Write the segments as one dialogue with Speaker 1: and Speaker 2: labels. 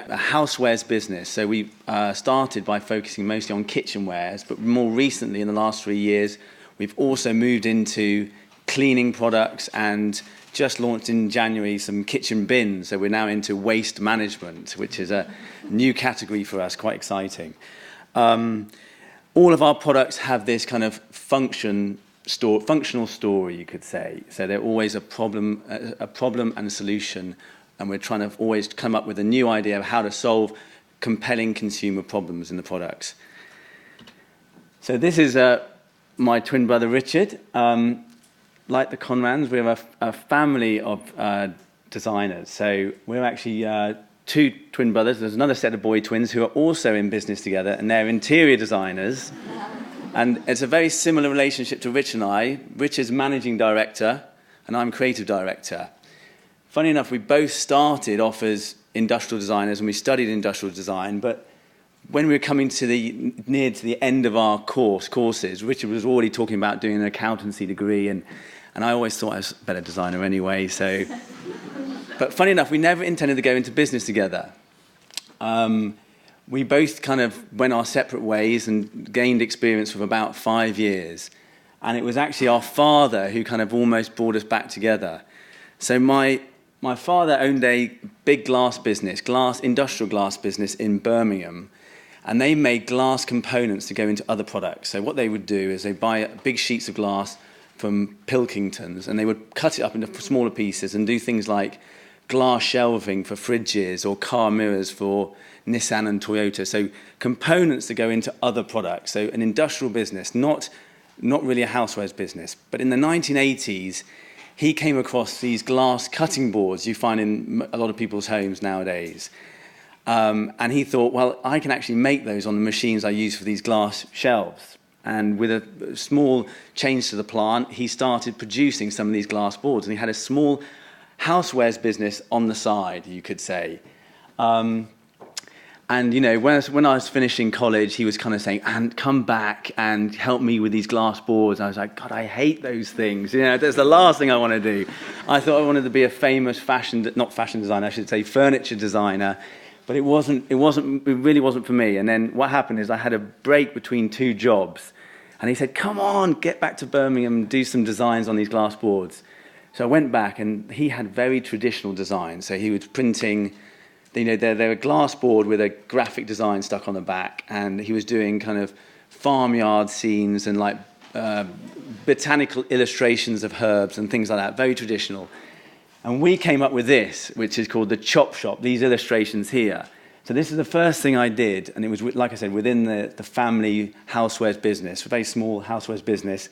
Speaker 1: a housewares business. So we started by focusing mostly on kitchenwares, but more recently, in the last 3 years, we've also moved into cleaning products and just launched in January some kitchen bins. So we're now into waste management, which is a new category for us, quite exciting. All of our products have this kind of functional story, you could say. So they're always a problem and a solution, and we're trying to always come up with a new idea of how to solve compelling consumer problems in the products. So this is my twin brother Richard. Like the Conrans, we have a family of designers. So we're actually 2 twin brothers. There's another set of boy twins who are also in business together, and they're interior designers. And it's a very similar relationship to Rich and I. Rich is managing director, and I'm creative director. Funny enough, we both started off as industrial designers, and we studied industrial design, but when we were coming near to the end of our courses, Richard was already talking about doing an accountancy degree, and I always thought I was a better designer anyway, so... But funny enough, we never intended to go into business together. We both kind of went our separate ways and gained experience for about 5 years. And it was actually our father who kind of almost brought us back together. So my father owned a big glass business, industrial glass business in Birmingham. And they made glass components to go into other products. So what they would do is they'd buy big sheets of glass from Pilkingtons, and they would cut it up into smaller pieces and do things like glass shelving for fridges or car mirrors for Nissan and Toyota. So components that go into other products. So an industrial business, not really a housewares business. But in the 1980s, he came across these glass cutting boards you find in a lot of people's homes nowadays. And he thought, well, I can actually make those on the machines I use for these glass shelves. And with a small change to the plant, he started producing some of these glass boards. And he had a small housewares business on the side, you could say. And, you know, when I was finishing college, he was kind of saying, and come back and help me with these glass boards. I was like, God, I hate those things. You know, that's the last thing I want to do. I thought I wanted to be a famous not fashion designer, I should say furniture designer. But it really wasn't for me. And then what happened is I had a break between 2 jobs. And he said, come on, get back to Birmingham and do some designs on these glass boards. So I went back, and he had very traditional designs. So he was printing, you know, they're a glass board with a graphic design stuck on the back. And he was doing kind of farmyard scenes and like botanical illustrations of herbs and things like that, very traditional. And we came up with this, which is called the Chop Shop, these illustrations here. So this is the first thing I did, and it was, like I said, within the family housewares business, a very small housewares business.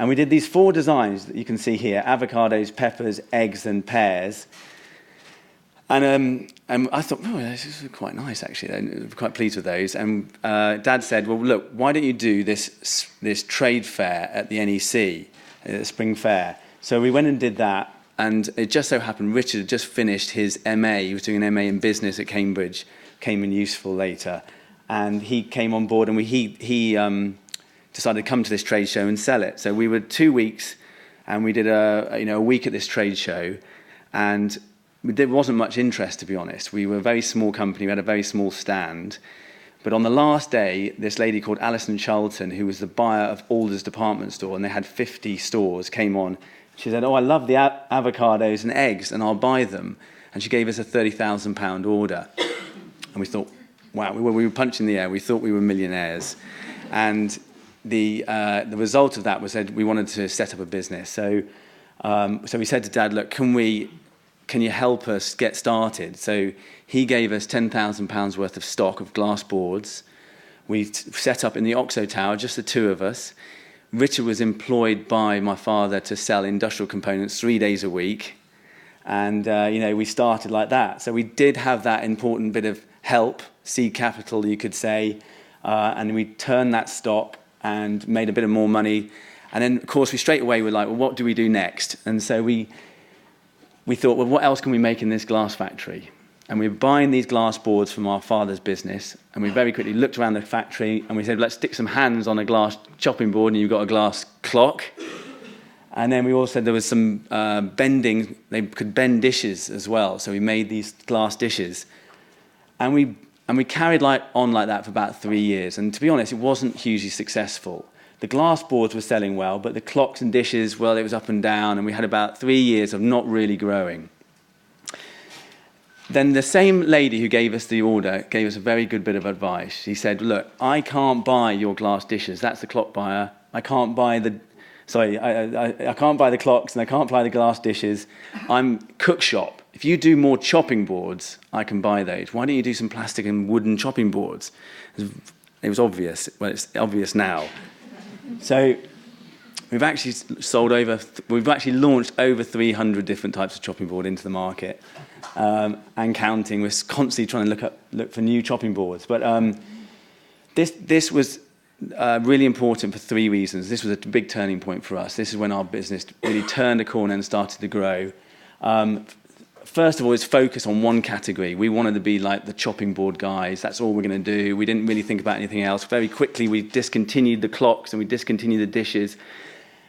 Speaker 1: And we did these 4 designs that you can see here, avocados, peppers, eggs, and pears. And I thought, oh, this is quite nice, actually. I'm quite pleased with those. And Dad said, well, look, why don't you do this trade fair at the NEC, the Spring Fair? So we went and did that. And it just so happened Richard had just finished his MA. He was doing an MA in business at Cambridge, came in useful later. And he came on board, and he decided to come to this trade show and sell it. So we were 2 weeks, and we did a week at this trade show. And there wasn't much interest, to be honest. We were a very small company. We had a very small stand. But on the last day, this lady called Alison Charlton, who was the buyer of Alder's department store, and they had 50 stores, came on. She said, oh, I love the avocados and eggs, and I'll buy them. And she gave us a £30,000 order. And we thought, wow, we were punching the air. We thought we were millionaires. And the result of that was that we wanted to set up a business. So we said to Dad, look, can you help us get started? So he gave us £10,000 worth of stock of glass boards. We set up in the Oxo Tower, just the 2 of us. Richard was employed by my father to sell industrial components 3 days a week. And, we started like that. So we did have that important bit of help, seed capital, you could say. And we turned that stock and made a bit of more money. And then, of course, we straight away were like, well, what do we do next? And so we thought, well, what else can we make in this glass factory? And we were buying these glass boards from our father's business, and we very quickly looked around the factory, and we said, let's stick some hands on a glass chopping board, and you've got a glass clock. And then we also said there was some bending, they could bend dishes as well, so we made these glass dishes. And we carried on like that for about 3 years. And to be honest, it wasn't hugely successful. The glass boards were selling well, but the clocks and dishes, well, it was up and down. And we had about 3 years of not really growing. Then the same lady who gave us the order gave us a very good bit of advice. She said, look, I can't buy your glass dishes. That's the clock buyer. I can't buy the I can't buy the clocks and I can't buy the glass dishes. I'm cook shop. If you do more chopping boards, I can buy those. Why don't you do some plastic and wooden chopping boards? It was obvious. Well, it's obvious now. So we've actually launched over 300 different types of chopping board into the market, and counting. We're constantly trying to look for new chopping boards. But this was really important for 3 reasons. This was a big turning point for us. This is when our business really turned a corner and started to grow. First of all, it's focus on one category. We wanted to be like the chopping board guys. That's all we're going to do. We didn't really think about anything else. Very quickly, we discontinued the clocks and we discontinued the dishes.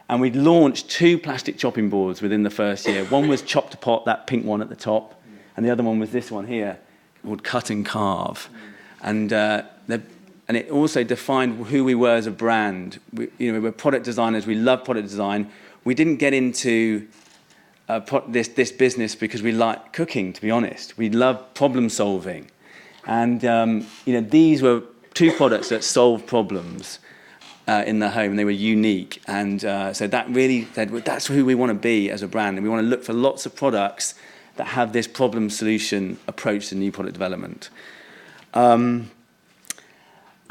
Speaker 1: And we launched 2 plastic chopping boards within the first year. One was Chop to Pot, that pink one at the top. And the other one was this one here, called Cut and Carve. And it also defined who we were as a brand. We were product designers. We love product design. We didn't get into this business because we like cooking, to be honest. We love problem solving. And these were 2 products that solved problems in the home. They were unique. And so that really said, well, that's who we want to be as a brand. And we want to look for lots of products that have this problem solution approach to new product development.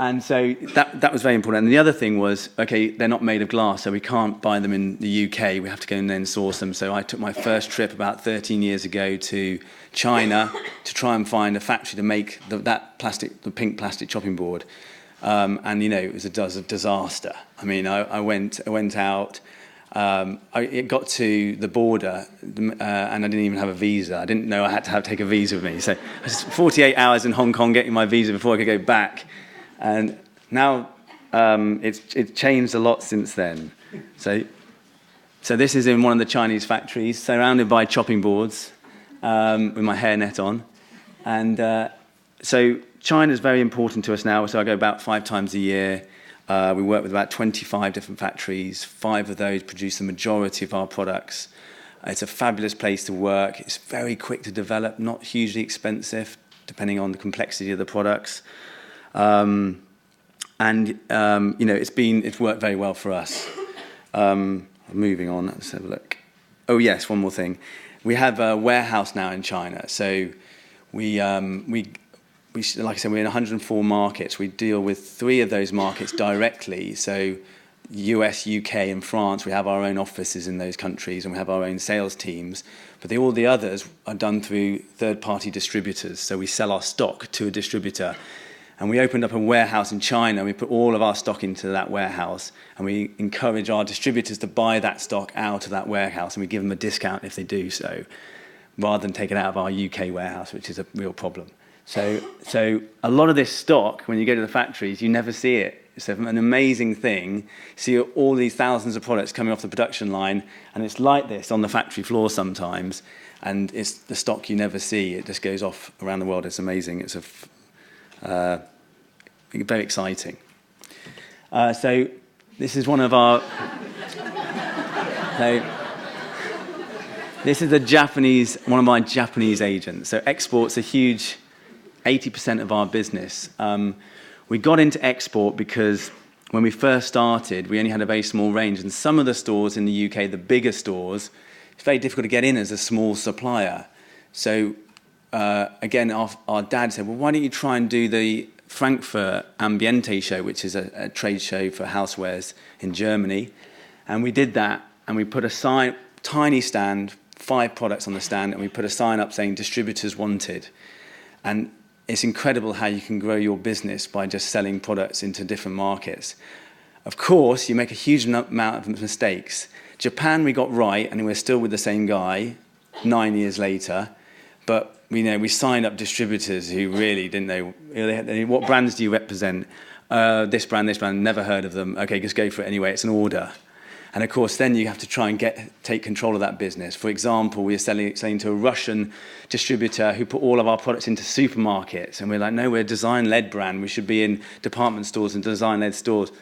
Speaker 1: And so that was very important. And the other thing was, okay, they're not made of glass, so we can't buy them in the UK. We have to go and then source them. So I took my first trip about 13 years ago to China to try and find a factory to make the pink plastic chopping board. And it was a disaster. I mean, I went out. It got to the border, and I didn't even have a visa. I didn't know I had to take a visa with me. So I was 48 hours in Hong Kong getting my visa before I could go back. And now it's changed a lot since then. So this is in one of the Chinese factories, surrounded by chopping boards, with my hairnet on. And so China is very important to us now. So I go about 5 times a year. We work with about 25 different factories. 5 of those produce the majority of our products. It's a fabulous place to work. It's very quick to develop, not hugely expensive, depending on the complexity of the products. It's worked very well for us. Moving on, let's have a look. Oh yes, one more thing. We have a warehouse now in China. So we like I said, we're in 104 markets. We deal with 3 of those markets directly. So US, UK, and France. We have our own offices in those countries, and we have our own sales teams. But all the others are done through third-party distributors. So we sell our stock to a distributor. And we opened up a warehouse in China. We put all of our stock into that warehouse. And we encourage our distributors to buy that stock out of that warehouse. And we give them a discount if they do so, rather than take it out of our UK warehouse, which is a real problem. So a lot of this stock, when you go to the factories, you never see it. It's an amazing thing. See all these thousands of products coming off the production line. And it's like this on the factory floor sometimes. And it's the stock you never see. It just goes off around the world. It's amazing. It's very exciting. So this is one of our. This is one of my Japanese agents. So export's a huge 80% of our business. We got into export because when we first started, we only had a very small range, and some of the stores in the UK, the bigger stores, it's very difficult to get in as a small supplier. So again, our dad said, well, why don't you try and do the Frankfurt Ambiente show, which is a trade show for housewares in Germany. And we did that, and we put a tiny stand, 5 products on the stand, and we put a sign up saying distributors wanted. And it's incredible how you can grow your business by just selling products into different markets. Of course, you make a huge amount of mistakes. Japan we got right, and we're still with the same guy 9 years later. But we signed up distributors who really didn't know, what brands do you represent? This brand, never heard of them. Okay, just go for it anyway, it's an order. And of course, then you have to try and take control of that business. For example, we are selling to a Russian distributor who put all of our products into supermarkets. And we're like, no, we're a design-led brand. We should be in department stores and design-led stores.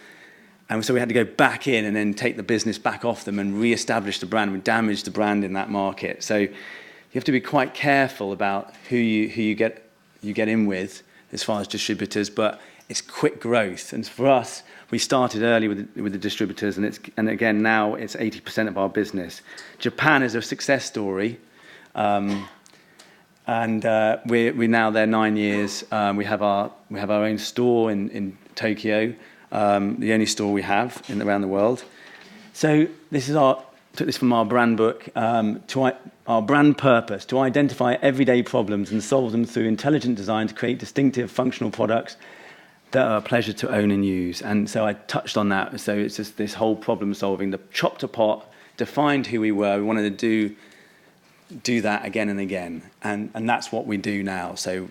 Speaker 1: And so we had to go back in and then take the business back off them and re-establish the brand. We damaged the brand in that market. So you have to be quite careful about who you get in with as far as distributors, but it's quick growth. And for us, we started early with the distributors, and again now it's 80% of our business. Japan is a success story, and we're now there 9 years. We have our own store in Tokyo, the only store we have around the world. So this is took this from our brand book, our brand purpose: to identify everyday problems and solve them through intelligent design to create distinctive functional products that are a pleasure to own and use. And so I touched on that. So it's just this whole problem solving, the chop to pot, defined who we were. We wanted to do that again and again. And that's what we do now. So,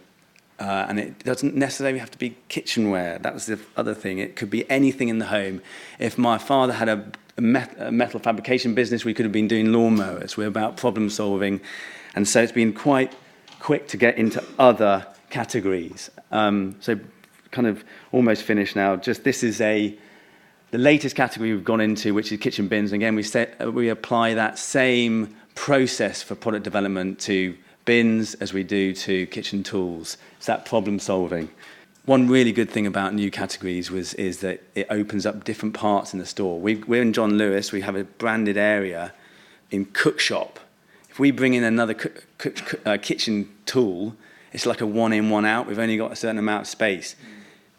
Speaker 1: and it doesn't necessarily have to be kitchenware. That was the other thing. It could be anything in the home. If my father had a metal fabrication business, we could have been doing lawnmowers. We're about problem solving. And so it's been quite quick to get into other categories. So kind of almost finished now. Just this is the latest category we've gone into, which is kitchen bins. And again, we apply that same process for product development to bins as we do to kitchen tools. It's that problem solving. One really good thing about new categories is that it opens up different parts in the store. We're in John Lewis. We have a branded area in cook shop. If we bring in another kitchen tool, it's like a one in, one out. We've only got a certain amount of space.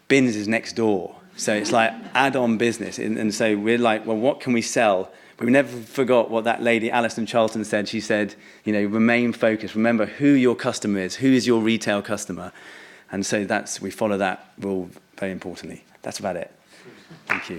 Speaker 1: Bins is next door. So it's like add-on business. And so we're like, well, what can we sell? We never forgot what that lady, Alison Charlton, said. She said, remain focused. Remember who your customer is. Who is your retail customer? And so we follow that rule very importantly. That's about it. Thank you.